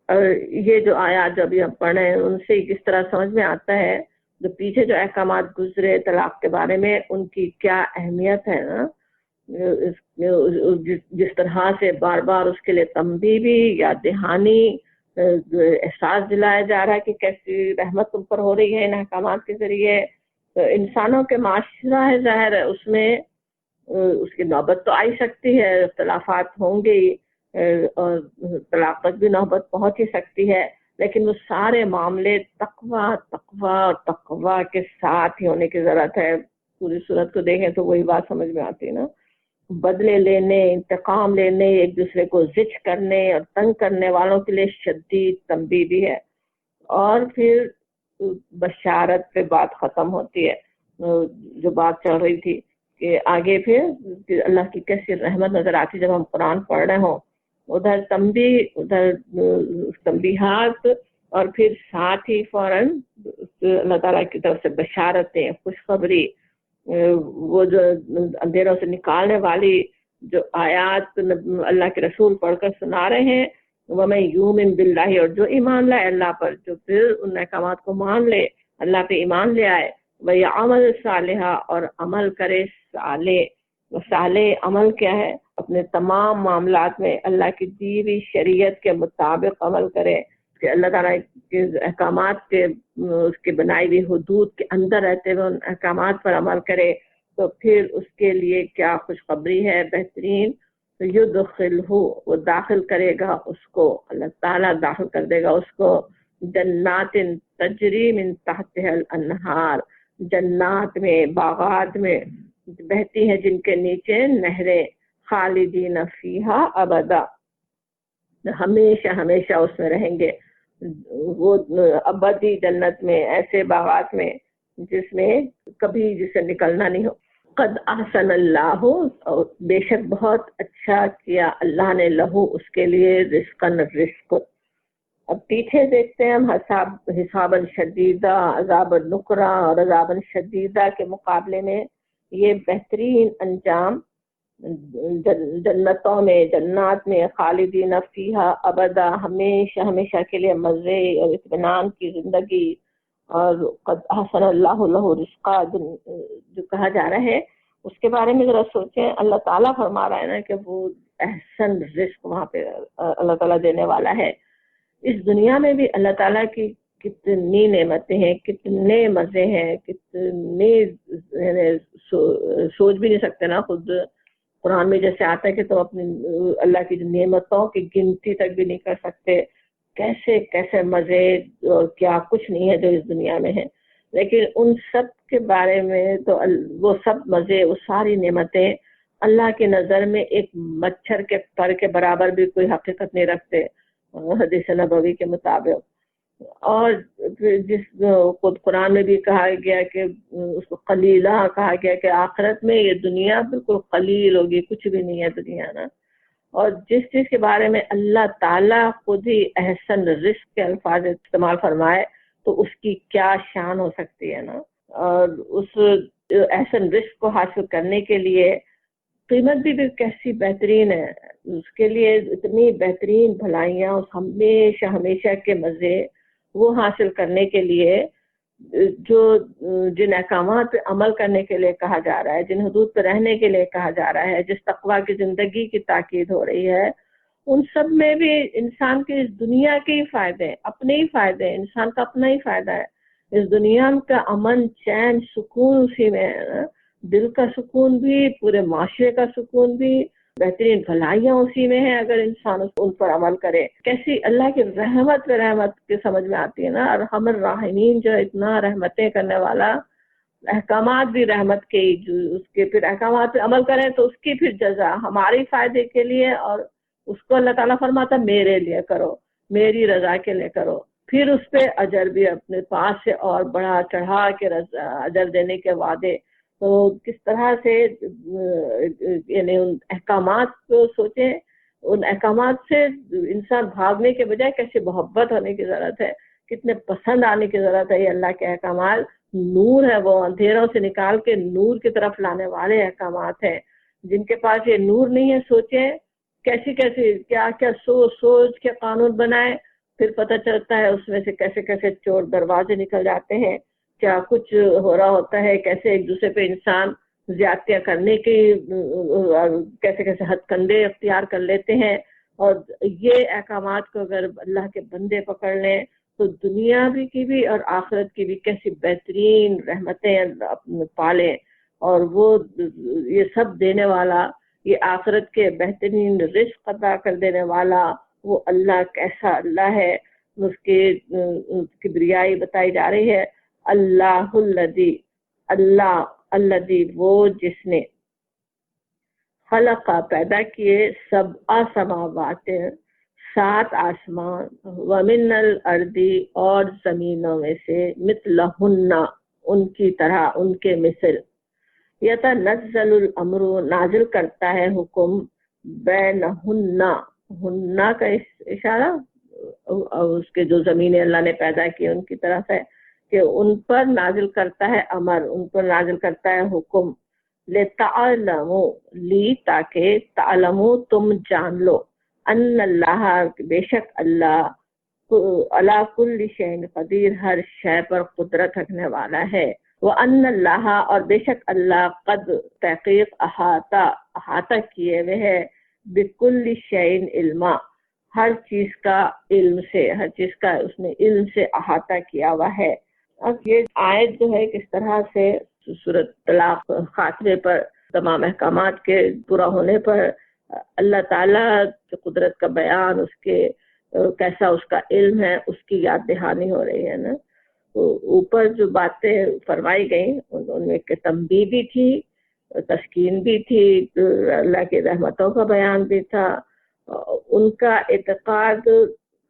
اور یہ جو آیات جو ابھی ہم پڑھے ہیں ان سے کس طرح سمجھ میں آتا ہے جو پیچھے جو احکامات گزرے طلاق کے بارے میں ان کی کیا اہمیت ہے نا، جس طرح سے بار بار اس کے لیے تنبیہ بھی، یاد دہانی، احساس دلایا جا رہا ہے کہ کیسی رحمت تم پر ہو رہی ہے ان احکامات کے ذریعے۔ تو انسانوں کے معاشرہ ہے، ظاہر ہے اس میں اس کی نوبت تو آئی سکتی ہے، اختلافات ہوں گے اور طلاق تک بھی نوبت پہنچ ہی سکتی ہے، لیکن وہ سارے معاملے تقوی کے ساتھ ہی ہونے کی ضرورت ہے۔ پوری صورت کو دیکھیں تو وہی بات سمجھ میں آتی ہے نا، بدلے لینے، انتقام لینے، ایک دوسرے کو زج کرنے اور تنگ کرنے والوں کے لیے شدید تنبیہ بھی ہے۔ اور پھر بشارت پہ بات ختم ہوتی ہے، جو بات چل رہی تھی کہ آگے پھر اللہ کی کیسی رحمت نظر آتی جب ہم قرآن پڑھ رہے ہوں، ادھر تنبیہ، ادھر تنبیہات، اور پھر ساتھ ہی فوراً اللہ تعالیٰ کی طرف سے بشارتیں، خوشخبری، وہ جو اندھیروں سے نکالنے والی جو آیات اللہ کے رسول پڑھ کر سنا رہے ہیں، وَمَن يُؤْمِن بِاللَّهِ، اور جو ایمان لائے اللہ پر، جو پھر ان احکامات کو مان لے، اللہ پہ ایمان لے آئے، وَيَعْمَلْ صَالِحًا، اور عمل کرے صالح، صالح عمل کیا ہے؟ اپنے تمام معاملات میں اللہ کی دی ہوئی شریعت کے مطابق عمل کرے، کہ اللہ تعالیٰ کے احکامات کے اس کے بنائی ہوئی حدود کے اندر رہتے ہوئے ان احکامات پر عمل کرے، تو پھر اس کے لیے کیا خوشخبری ہے بہترین، تو یدخلہ، وہ داخل کرے گا اس کو، اللہ تعالیٰ داخل کر دے گا اس کو جنات تجری من تحتها الانہار، جنات میں، باغات میں بہتی ہیں جن کے نیچے نہریں، خالدین فیہا ابدا، ہمیشہ ہمیشہ اس میں رہیں گے، وہ ابدی جنت میں، ایسے باغات میں جس میں کبھی جسے نکلنا نہیں ہو۔ قد احسن اللہ، بے شک بہت اچھا کیا اللہ نے، لہو اس کے لیے، رزقاً رزق۔ اب پیچھے دیکھتے ہیں ہم حسابا شدیدہ، عذاب نکرہ اور عذاب شدیدہ کے مقابلے میں یہ بہترین انجام جنتوں میں، جنات میں، خالدین فیہا ابدا، ہمیشہ ہمیشہ کے لیے مزے اور اطمینان کی زندگی، اور قد احسن اللہ لہ رزقا جو کہا جا رہا ہے اس کے بارے میں ذرا سوچیں۔ اللہ تعالیٰ فرما رہا ہے نا کہ وہ احسن رزق وہاں پہ اللہ تعالیٰ دینے والا ہے۔ اس دنیا میں بھی اللہ تعالیٰ کی کتنی نعمتیں ہیں، کتنے مزے ہیں، کتنے سوچ بھی نہیں سکتے نا، خود قرآن میں جیسے آتا ہے کہ تم اپنی اللہ کی نعمتوں کی گنتی تک بھی نہیں کر سکتے، کیسے کیسے مزے اور کیا کچھ نہیں ہے جو اس دنیا میں ہے، لیکن ان سب کے بارے میں تو وہ سب مزے، وہ ساری نعمتیں اللہ کی نظر میں ایک مچھر کے پر کے برابر بھی کوئی حقیقت نہیں رکھتے حدیث نبوی کے مطابق۔ اور جس خود قرآن میں بھی کہا گیا کہ اس کو قلیلہ کہا گیا کہ آخرت میں یہ دنیا بالکل قلیل ہوگی، کچھ بھی نہیں ہے دنیا نا۔ اور جس چیز کے بارے میں اللہ تعالیٰ خود ہی احسن رزق کے الفاظ استعمال فرمائے تو اس کی کیا شان ہو سکتی ہے نا۔ اور اس احسن رزق کو حاصل کرنے کے لیے قیمت بھی کیسی بہترین ہے، اس کے لیے اتنی بہترین بھلائیاں، ہمیشہ ہمیشہ کے مزے وہ حاصل کرنے کے لیے جو جن احکامات پہ عمل کرنے کے لیے کہا جا رہا ہے، جن حدود پہ رہنے کے لیے کہا جا رہا ہے، جس تقویٰ کی زندگی کی تاکید ہو رہی ہے، ان سب میں بھی انسان کے اس دنیا کے ہی فائدے، اپنے ہی فائدے، انسان کا اپنا ہی فائدہ ہے۔ اس دنیا کا امن، چین، سکون اسی میں ہے، دل کا سکون بھی، پورے معاشرے کا سکون بھی، بہترین بھلائیاں اسی میں ہیں اگر انسان ان پر عمل کرے۔ کیسی اللہ کی رحمت پہ رحمت کی سمجھ میں آتی ہے نا، ارحم الراحمین جو اتنا رحمتیں کرنے والا، احکامات بھی رحمت کے، جو اس کے پھر احکامات پہ عمل کریں تو اس کی پھر جزا ہمارے فائدے کے لیے، اور اس کو اللہ تعالیٰ فرماتا میرے لیے کرو، میری رضا کے لیے کرو، پھر اس پہ اجر بھی اپنے پاس سے اور بڑا چڑھا کے اجر دینے کے وعدے۔ تو کس طرح سے یعنی ان احکامات کو سوچیں، ان احکامات سے انسان بھاگنے کے بجائے کیسے محبت ہونے کی ضرورت ہے، کتنے پسند آنے کی ضرورت ہے۔ یہ اللہ کے احکامات نور ہے، وہ اندھیروں سے نکال کے نور کی طرف لانے والے احکامات ہیں۔ جن کے پاس یہ نور نہیں ہے، سوچیں کیسی کیسی کیا کیا سوچ کے قانون بنائے، پھر پتہ چلتا ہے اس میں سے کیسے کیسے چور دروازے نکل جاتے ہیں، کیا کچھ ہو رہا ہوتا ہے، کیسے ایک دوسرے پہ انسان زیادتیاں کرنے کی کیسے کیسے ہتھ کنڈے اختیار کر لیتے ہیں۔ اور یہ احکامات کو اگر اللہ کے بندے پکڑ لیں تو دنیا بھی کی بھی اور آخرت کی بھی کیسی بہترین رحمتیں پالیں، اور وہ یہ سب دینے والا، یہ آخرت کے بہترین رزق عطا کر دینے والا وہ اللہ کیسا اللہ ہے۔ اس کی کبریائی بتائی جا رہی ہے، اللہ الذی، اللہ الذی وہ جس نے، خلق پیدا کیے، سبع سماوات 7 آسمان، ومن الارض اور زمینوں میں سے، مثلہن ان کی طرح، ان کے مثل، یتنزل الامر نازل کرتا ہے حکم، بینہن، ہننا کا اشارہ اس کے جو زمینیں اللہ نے پیدا کی ان کی طرف ہے کہ ان پر نازل کرتا ہے امر، ان پر نازل کرتا ہے حکم، لتعلموا، لی تاکہ، تعلموا تم جان لو، ان اللہ بے شک اللہ، علی کل شیء قدیر ہر شے پر قدرت رکھنے والا ہے، وَأَنَّ اللَّهَ اور بے شک اللہ قد تحقیق احاطہ کیے ہوئے ہے بِكُلِّ شَيْءٍ علما ہر چیز کا علم سے، ہر چیز کا اس نے علم سے احاطہ کیا ہوا ہے۔ اب یہ آیت جو ہے کس طرح سے سورۃ طلاق خاتمے پر تمام احکامات کے پورا ہونے پر اللہ تعالیٰ کی قدرت کا بیان، اس کے کیسا اس کا علم ہے، اس کی یاد دہانی ہو رہی ہے نا۔ تو اوپر جو باتیں فرمائی گئیں ان میں کہ تنبیہ بھی تھی، تسکین بھی تھی، اللہ کی رحمتوں کا بیان بھی تھا، ان کا اعتقاد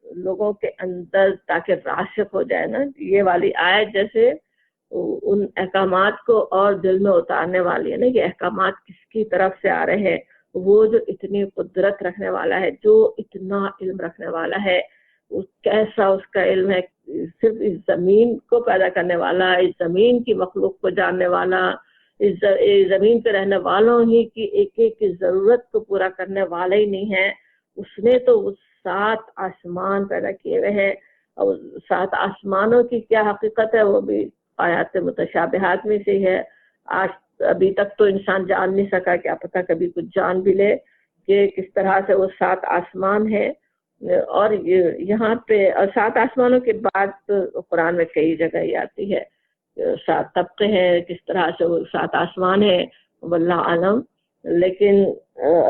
لوگوں کے اندر تاکہ راسخ ہو جائے نا۔ یہ والی آیت جیسے ان احکامات کو اور دل میں اتارنے والی ہے نا، یہ احکامات کس کی طرف سے آ رہے ہیں، وہ جو اتنی قدرت رکھنے والا ہے، جو اتنا علم رکھنے والا ہے، کیسا اس کا علم ہے، صرف اس زمین کو پیدا کرنے والا، اس زمین کی مخلوق کو جاننے والا، اس زمین پہ رہنے والوں ہی کی ایک ایک کی ضرورت کو پورا کرنے والا ہی نہیں ہے۔ اس نے تو وہ 7 آسمان پیدا کیے ہوئے ہیں، اور 7 آسمانوں کی کیا حقیقت ہے وہ بھی آیات متشابہات میں سے ہے۔ آج ابھی تک تو انسان جان نہیں سکا، کیا پتہ کبھی کچھ جان بھی لے کہ کس طرح سے وہ 7 آسمان ہے۔ اور یہاں پہ 7 آسمانوں کے بعد قرآن میں کئی جگہ ہی آتی ہے 7 طبقے ہیں، کس طرح سے وہ 7 آسمان ہے واللہ عالم، لیکن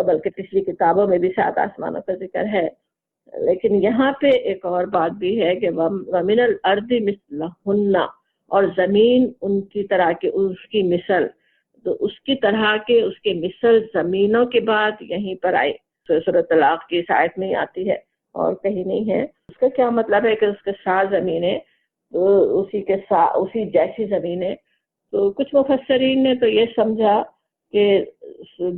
بلکہ پچھلی کتابوں میں بھی 7 آسمانوں کا ذکر ہے۔ لیکن یہاں پہ ایک اور بات بھی ہے کہ وَمِنَ الْأَرْضِ مِثْلَهُنَّ، اور زمین ان کی طرح کے اس کی مثل، تو اس کی طرح کے اس کے مثل زمینوں کے بعد یہیں پر آئی، سورۃ طلاق کی اس آیت میں آتی ہے اور کہیں نہیں ہے۔ اس کا کیا مطلب ہے کہ اس کے 7 زمینیں اسی جیسی زمینیں، تو کچھ مفسرین نے تو یہ سمجھا کہ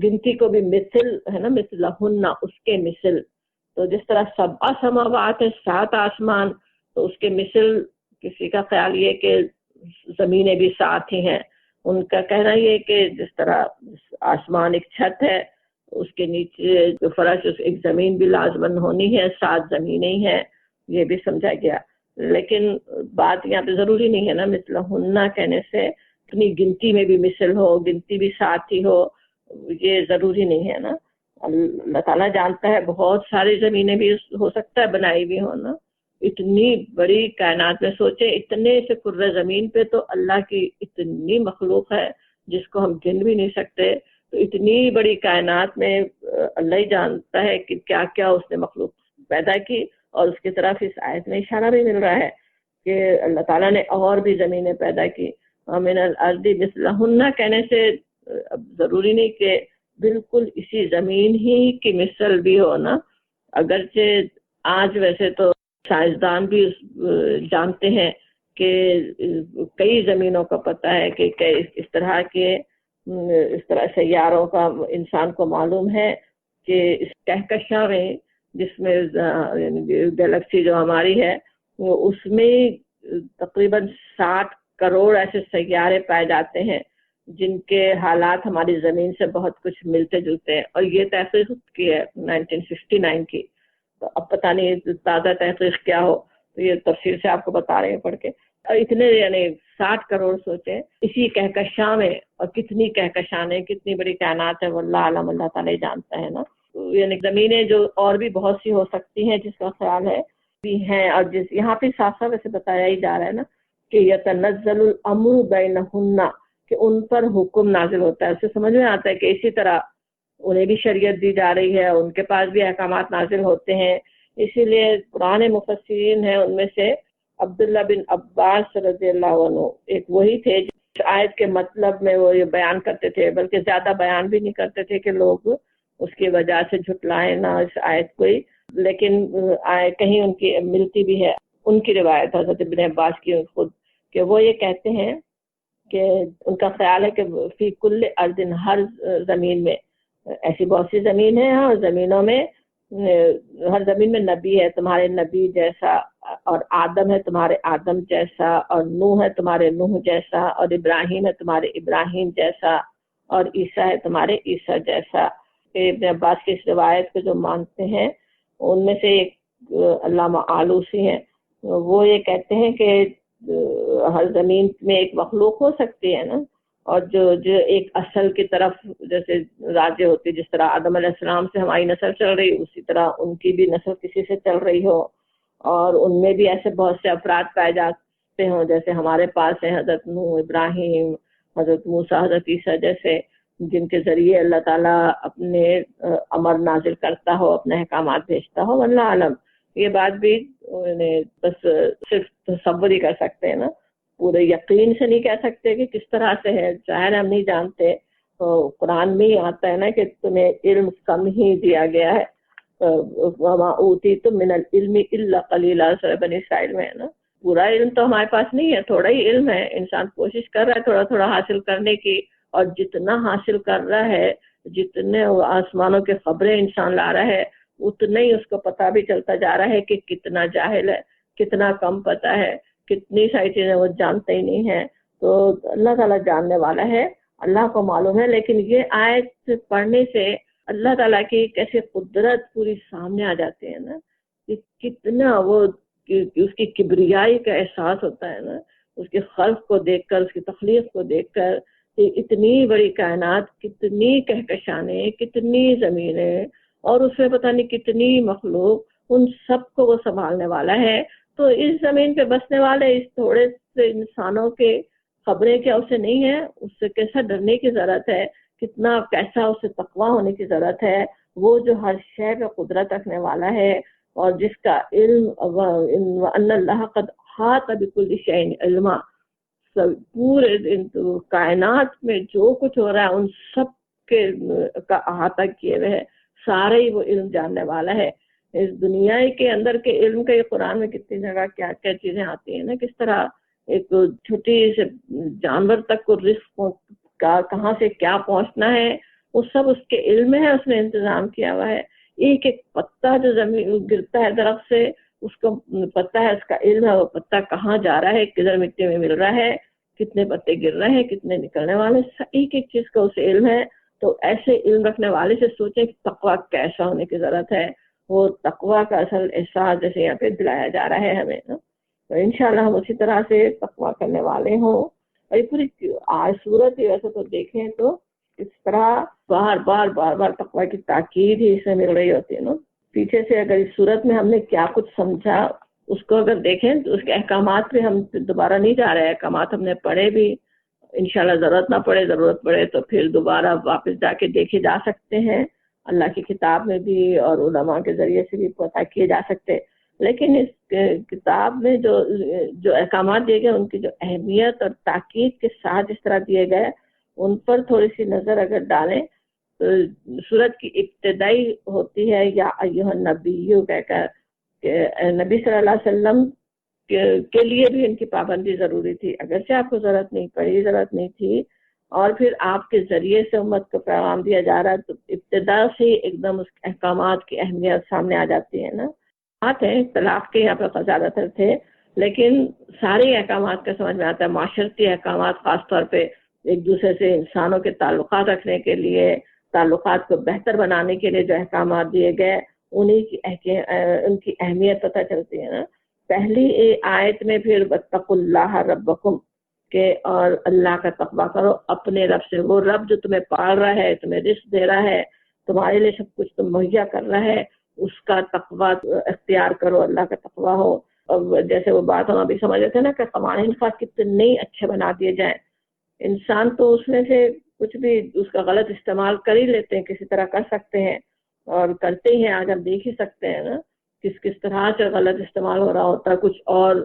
گنتی کو بھی مثل ہے نا، مثلہن اس کے مثل، تو جس طرح 7 سماوات ہے 7 آسمان، تو اس کے مثل کسی کا خیال یہ کہ زمینیں بھی 7 ہی ہیں، ان کا کہنا یہ کہ جس طرح آسمان ایک چھت ہے، اس کے نیچے جو فرش ایک زمین بھی لازمن ہونی ہے، 7 زمینیں ہیں، یہ بھی سمجھا گیا۔ لیکن بات یہاں پہ ضروری نہیں ہے نا مثلہن کہنے سے اپنی گنتی میں بھی مثل ہو، گنتی بھی 7 ہی ہو، یہ ضروری نہیں ہے نا۔ اللہ تعالیٰ جانتا ہے بہت ساری زمینیں بھی ہو سکتا ہے بنائی بھی ہو نا، اتنی بڑی کائنات میں سوچے، اتنے سے کرۂ زمین پہ تو اللہ کی اتنی مخلوق ہے جس کو ہم گن بھی نہیں سکتے، تو اتنی بڑی کائنات میں اللہ ہی جانتا ہے کہ کیا کیا اس نے مخلوق پیدا کی، اور اس کی طرف اس آیت میں اشارہ بھی مل رہا ہے کہ اللہ تعالیٰ نے اور بھی زمینیں پیدا کی۔ وَمِنَ الْأَرْضِ مِثْلَهُنَّ کہنے سے اب ضروری نہیں کہ بالکل اسی زمین ہی کی مثل بھی ہو نا، اگرچہ آج ویسے تو سائنسدان بھی جانتے ہیں کہ کئی زمینوں کا پتہ ہے کہ اس طرح سیاروں کا انسان کو معلوم ہے کہ اس کہکشاں میں جس میں گیلیکسی جو ہماری ہے اس میں تقریباً 60 کروڑ ایسے سیارے پائے جاتے ہیں جن کے حالات ہماری زمین سے بہت کچھ ملتے جلتے ہیں، اور یہ تحقیق کی ہے 1969 کی، تو اب پتہ نہیں تازہ تحقیق کیا ہو، تو یہ تفصیل سے آپ کو بتا رہے ہیں پڑھ کے۔ اور اتنے یعنی 60 کروڑ سوچیں اسی کہکشاں میں، اور کتنی کہکشاں کتنی بڑی کائنات ہے واللہ عالم، اللہ تعالیٰ جانتا ہے نا۔ یعنی زمینیں جو اور بھی بہت سی ہو سکتی ہیں جس کا خیال ہے بھی ہیں، اور جس یہاں پہ صاف صاف ویسے بتایا ہی جا رہا ہے نا کہ یتنزل الامر بینہن، کہ ان پر حکم نازل ہوتا ہے، اس سے سمجھ میں آتا ہے کہ اسی طرح انہیں بھی شریعت دی جا رہی ہے، ان کے پاس بھی احکامات نازل ہوتے ہیں۔ اسی لیے پرانے مفسرین ہیں، ان میں سے عبداللہ بن عباس رضی اللہ عنہ ایک وہی تھے جس آیت کے مطلب میں وہ یہ بیان کرتے تھے، بلکہ زیادہ بیان بھی نہیں کرتے تھے کہ لوگ اس کی وجہ سے جھٹلائیں نہ اس آیت کو ہی، لیکن کہیں ان کی ملتی بھی ہے ان کی روایت حضرت ابن عباس کی خود، کہ وہ یہ کہتے ہیں کہ ان کا خیال ہے کہ فی کل ارض، ہر زمین میں، ایسی بہت سی زمین ہے، اور زمینوں میں ہر زمین میں نبی ہے تمہارے نبی جیسا، اور آدم ہے تمہارے آدم جیسا، اور نوح ہے تمہارے نوح جیسا، اور ابراہیم ہے تمہارے ابراہیم جیسا، اور عیسیٰ ہے تمہارے عیسیٰ جیسا۔ ابن عباس کی اس روایت کو جو مانتے ہیں ان میں سے ایک علامہ آلوسی ہیں، وہ یہ کہتے ہیں کہ ہر زمین میں ایک مخلوق ہو سکتی ہے نا، اور جو ایک اصل کی طرف جیسے راجع ہوتی، جس طرح آدم علیہ السلام سے ہماری نسل چل رہی، اسی طرح ان کی بھی نسل کسی سے چل رہی ہو، اور ان میں بھی ایسے بہت سے افراد پائے جاتے ہوں جیسے ہمارے پاس ہیں حضرت نوح، ابراہیم، حضرت موسیٰ، حضرت عیسیٰ جیسے، جن کے ذریعے اللہ تعالیٰ اپنے امر نازل کرتا ہو، اپنے احکامات بھیجتا ہو۔ واللہ عالم، یہ بات بھی بس صرف تصور ہی کر سکتے ہیں نا، پورے یقین سے نہیں کہہ سکتے کہ کس طرح سے ہے، ظاہر ہم نہیں جانتے۔ تو قرآن میں ہی آتا ہے نا کہ تمہیں علم کم ہی دیا گیا ہے، وما اوتیتم من العلم الا قلیلا، سورہ بنی اسرائیل میں ہے نا۔ پورا علم تو ہمارے پاس نہیں ہے، تھوڑا ہی علم ہے، انسان کوشش کر رہا ہے تھوڑا تھوڑا حاصل کرنے کی، اور جتنا حاصل کر رہا ہے، جتنے آسمانوں کے خبریں انسان لا رہا ہے، اتنا ہی اس کو پتہ بھی چلتا جا رہا ہے کہ کتنا جاہل ہے، کتنا کم پتہ ہے، کتنی ساری چیزیں وہ جانتے ہی نہیں ہے۔ تو اللہ تعالیٰ جاننے والا ہے، اللہ کو معلوم ہے۔ لیکن یہ آیت پڑھنے سے اللہ تعالیٰ کی کیسے قدرت پوری سامنے آ جاتی ہے نا، کہ کتنا وہ اس کی کبریائی کا احساس ہوتا ہے نا، اس کے خلق کو دیکھ کر، اس کی تخلیق کو دیکھ کر، کہ اتنی بڑی کائنات، کتنی کہکشانیں، کتنی زمینیں، اور اس میں پتہ نہیں کتنی مخلوق، ان سب کو وہ سنبھالنے والا ہے۔ تو اس زمین پہ بسنے والے اس تھوڑے سے انسانوں کے خبریں کیا اسے نہیں ہے؟ اس سے کیسا ڈرنے کی ضرورت ہے، کتنا کیسا اسے تقویٰ ہونے کی ضرورت ہے، وہ جو ہر شے پہ قدرت رکھنے والا ہے، اور جس کا علم وَأَنَّ اللَّهَ قَدْ أَحَاطَ بِكُلِّ شَيْءٍ عِلْمًا، پورے کائنات میں جو کچھ ہو رہا ہے ان سب کے کا احاطہ کیے ہوئے ہے، سارے ہی وہ علم جاننے والا ہے۔ اس دنیا کے اندر کے علم کا یہ قرآن میں کتنی جگہ کیا کیا چیزیں آتی ہیں نا، کس طرح ایک چھوٹی سے جانور تک کو رزق کا کہاں سے کیا پہنچنا ہے، وہ سب اس کے علم میں ہے، اس نے انتظام کیا ہوا ہے۔ ایک ایک پتا جو زمین گرتا ہے درخت سے، اس کو پتہ ہے، اس کا علم ہے، وہ پتا کہاں جا رہا ہے، کدھر مٹی میں مل رہا ہے، کتنے پتے گر رہے ہیں، کتنے نکلنے والے، ایک ایک چیز کا اسے علم ہے۔ تو ایسے علم رکھنے والے سے سوچیں کہ تقویٰ کیسا ہونے کی ضرورت ہے۔ وہ تقویٰ کا اصل احساس جیسے یہاں پہ دلایا جا رہا ہے ہمیں، تو انشاءاللہ ہم اسی طرح سے تقویٰ کرنے والے ہوں۔ اور یہ پوری صورت ہی ویسے تو دیکھیں تو اس طرح بار بار بار بار تقویٰ کی تاکید ہی اس میں مل رہی ہوتی ہے نا۔ پیچھے سے اگر اس صورت میں ہم نے کیا کچھ سمجھا، اس کو اگر دیکھیں تو اس کے احکامات پہ ہم دوبارہ نہیں جا رہے، احکامات ہم نے پڑھے بھی، انشاءاللہ ضرورت نہ پڑے، ضرورت پڑے تو پھر دوبارہ واپس جا کے دیکھے جا سکتے ہیں، اللہ کی کتاب میں بھی اور علماء کے ذریعے سے بھی پتہ کیے جا سکتے۔ لیکن اس کتاب میں جو احکامات دیے گئے، ان کی جو اہمیت اور تاکید کے ساتھ اس طرح دیے گئے، ان پر تھوڑی سی نظر اگر ڈالیں تو سورت کی ابتدائی ہوتی ہے یا ایھا النبی کہہ کر، کہ نبی صلی اللہ علیہ وسلم کے لیے بھی ان کی پابندی ضروری تھی، اگرچہ آپ کو ضرورت نہیں پڑی، ضرورت نہیں تھی، اور پھر آپ کے ذریعے سے امت کو پیغام دیا جا رہا ہے، تو ابتدا سے ہی ایک دم اس احکامات کی اہمیت سامنے آ جاتی ہے نا۔ بات ہے اختلاف کے یہاں پہ زیادہ تر تھے، لیکن سارے احکامات کا سمجھ میں آتا ہے، معاشرتی احکامات خاص طور پہ ایک دوسرے سے انسانوں کے تعلقات رکھنے کے لیے، تعلقات کو بہتر بنانے کے لیے جو احکامات دیے گئے، ان کی اہمیت پتہ چلتی ہے نا۔ پہلی آیت میں پھر واتقوا اللہ ربکم، کہ اور اللہ کا تقویٰ کرو اپنے رب سے، وہ رب جو تمہیں پال رہا ہے، تمہیں رزق دے رہا ہے، تمہارے لیے سب کچھ تم مہیا کر رہا ہے، اس کا تقویٰ اختیار کرو، اللہ کا تقویٰ ہو۔ اور جیسے وہ بات ہم ابھی سمجھ رہے تھے نا کہ قوانین خاص کتنے اچھے بنا دیے جائیں، انسان تو اس میں سے کچھ بھی اس کا غلط استعمال کر ہی لیتے ہیں، کسی طرح کر سکتے ہیں اور کرتے ہی ہیں، آج ہم دیکھ ہی سکتے ہیں نا کس طرح سے غلط استعمال ہو رہا ہوتا ہے، کچھ اور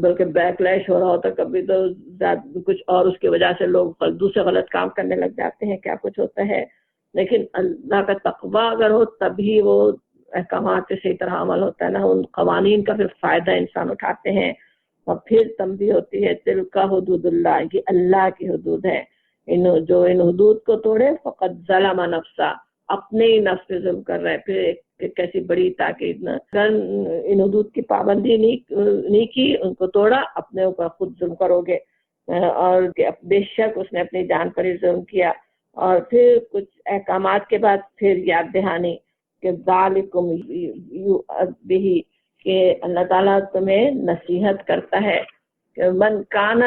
بلکہ بیک لیش ہو رہا ہوتا ہے، کبھی تو کچھ اور اس کی وجہ سے لوگ دوسرے غلط کام کرنے لگ جاتے ہیں، کیا کچھ ہوتا ہے۔ لیکن اللہ کا تقویٰ اگر ہو تبھی وہ احکامات سے صحیح طرح عمل ہوتا ہے نا، ان قوانین کا پھر فائدہ انسان اٹھاتے ہیں۔ اور پھر تنبیہ ہوتی ہے، تلک حدود اللہ، یہ اللہ کی حدود ہے، جو ان حدود کو توڑے فقط ظلم نفسا، اپنے ہی نفس پہ ظلم کر رہے ہیں۔ پھر ایک کیسی بڑی تاکید نا، اگر ان حدود کی پابندی نہیں کی، ان کو توڑا، اپنے اوپر خود ظلم کرو گے، اور بے شک اس نے اپنی جان پر ہی ظلم کیا۔ اور پھر کچھ احکامات کے بعد پھر یاد دہانی کہ ذالکم یوعظ بہ، کہ اللہ تعالیٰ تمہیں نصیحت کرتا ہے، من کان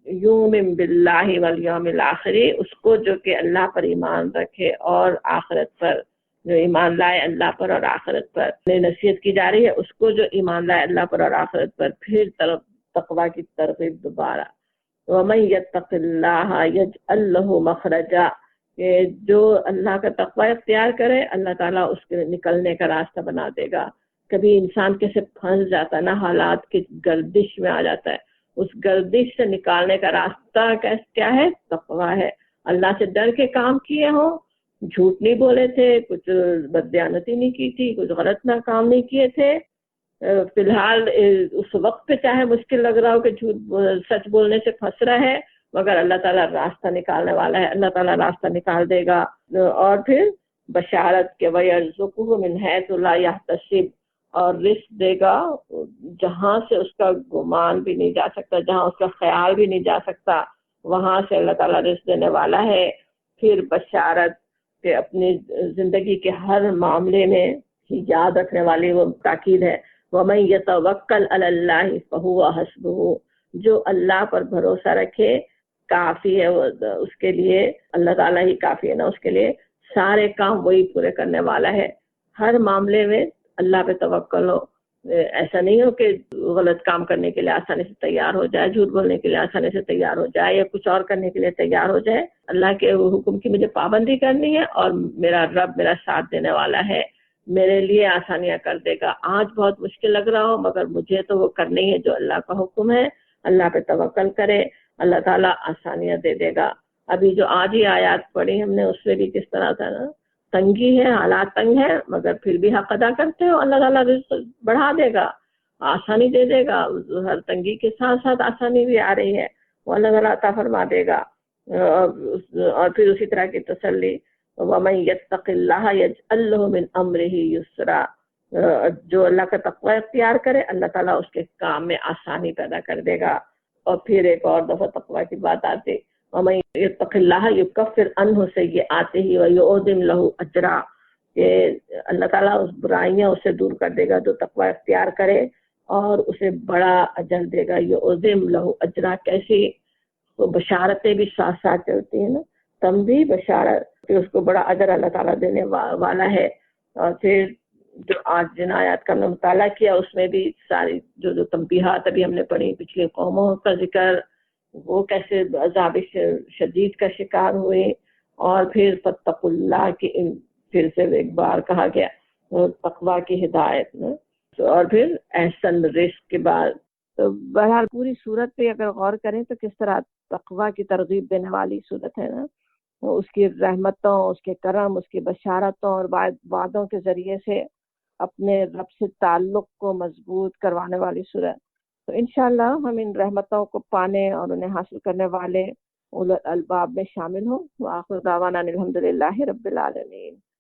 یؤمن باللہ والیوم الآخر، اس کو جو کہ اللہ پر ایمان رکھے اور آخرت پر، جو ایمان لائے اللہ پر اور آخرت پر، نصیحت کی جا رہی ہے اس کو جو ایمان لائے اللہ پر اور آخرت پر. پھر طرف تقوی کی ترغیب دوبارہ، وَمَن يَتَّقِ اللَّهَ يَجْعَل لَّهُ مَخْرَجًا، کہ جو اللہ کا تقوی اختیار کرے اللہ تعالیٰ اس کے نکلنے کا راستہ بنا دے گا. کبھی انسان کیسے پھنس جاتا ہے نا، حالات کی گردش میں آ جاتا ہے، اس گردش سے نکالنے کا راستہ کیا ہے؟ تقوی ہے. اللہ سے ڈر کے کام کیے ہوں، جھوٹ نہیں بولے تھے، کچھ بددیانتی نہیں کی تھی، کچھ غلط نہ کام نہیں کیے تھے، فی الحال اس وقت پہ چاہے مشکل لگ رہا ہو کہ سچ بولنے سے پھنس رہا ہے، مگر اللہ تعالیٰ راستہ نکالنے والا ہے، اللہ تعالیٰ راستہ نکال دے گا. اور پھر بشارت کے وَيَرْزُقْهُ مِنْ حَيْثُ لَا يَحْتَسِبُ، اور رزق دے گا جہاں سے اس کا گمان بھی نہیں جا سکتا، جہاں اس کا خیال بھی نہیں جا سکتا، وہاں سے اللہ تعالیٰ رزق دینے والا ہے. پھر بشارت کہ اپنی زندگی کے ہر معاملے میں یاد رکھنے والی وہ تاکید ہے، وَمَن يَتَوَکَّلْ عَلَى اللَّهِ فَهُوَ حَسْبُهُ، جو اللہ پر بھروسہ رکھے کافی ہے اس کے لیے، اللہ تعالیٰ ہی کافی ہے نا اس کے لیے، سارے کام وہی پورے کرنے والا ہے. ہر معاملے میں اللہ پہ توکل ہو، ایسا نہیں ہو کہ غلط کام کرنے کے لیے آسانی سے تیار ہو جائے، جھوٹ بولنے کے لیے آسانی سے تیار ہو جائے، یا کچھ اور کرنے کے لیے تیار ہو جائے. اللہ کے حکم کی مجھے پابندی کرنی ہے اور میرا رب میرا ساتھ دینے والا ہے، میرے لیے آسانیاں کر دے گا. آج بہت مشکل لگ رہا ہو مگر مجھے تو وہ کرنی ہے جو اللہ کا حکم ہے. اللہ پہ توکل کرے، اللہ تعالیٰ آسانیاں دے دے گا. ابھی جو آج ہی آیات پڑھی ہم نے اس سے بھی کس طرح تھا نا، تنگی ہے، حالات تنگ ہے، مگر پھر بھی حق ادا کرتے ہو، اللہ تعالیٰ رزق بڑھا دے گا، آسانی دے دے گا. ہر تنگی کے ساتھ ساتھ آسانی بھی آ رہی ہے، وہ اللہ تعالیٰ عطا فرما دے گا. اور پھر اسی طرح کی تسلی، وَمَن يَتَّقِ اللَّهَ يَجْعَل لَّهُ مِنْ أَمْرِهِ يُسْرًا، جو اللہ کا تقوی اختیار کرے اللہ تعالیٰ اس کے کام میں آسانی پیدا کر دے گا. اور پھر ایک اور دفعہ تقوی کی بات آتی، وَمَن يَتَّقِ اللَّهَ يُكَفِّرْ عَنْهُ سَيِّئَاتِهِ وَيُعْظِمْ لَهُ أَجْرًا، کہ اللہ تعالیٰ اس برائیاں اسے دور کر دے گا جو تقوی اختیار کرے اور اسے بڑا اجر دے گا. يُعْظِمْ لَهُ أَجْرًا، کیسی تو بشارتیں بھی ساتھ ساتھ چلتی ہیں نا، تم بھی بشارت کہ اس کو بڑا اجر اللہ تعالیٰ دینے والا ہے. اور پھر جو آج جن آیات کا ہم نے مطالعہ کیا اس میں بھی ساری جو تنبیہات ابھی ہم نے پڑھی پچھلی قوموں کا ذکر، وہ کیسے عذاب شدید کا شکار ہوئے، اور پھر فاتقوا اللہ کی پھر سے ایک بار کہا گیا تقوی کی ہدایت میں، اور پھر احسن رزق کے بعد. تو بہرحال پوری صورت پہ اگر غور کریں تو کس طرح تقوی کی ترغیب دینے والی صورت ہے نا، اس کی رحمتوں، اس کے کرم، اس کی بشارتوں اور وعدوں کے ذریعے سے اپنے رب سے تعلق کو مضبوط کروانے والی صورت. تو انشاءاللہ ہم ان رحمتوں کو پانے اور انہیں حاصل کرنے والے اولو الالباب میں شامل ہوں. وآخر دعوانا الحمدللہ رب العالمین.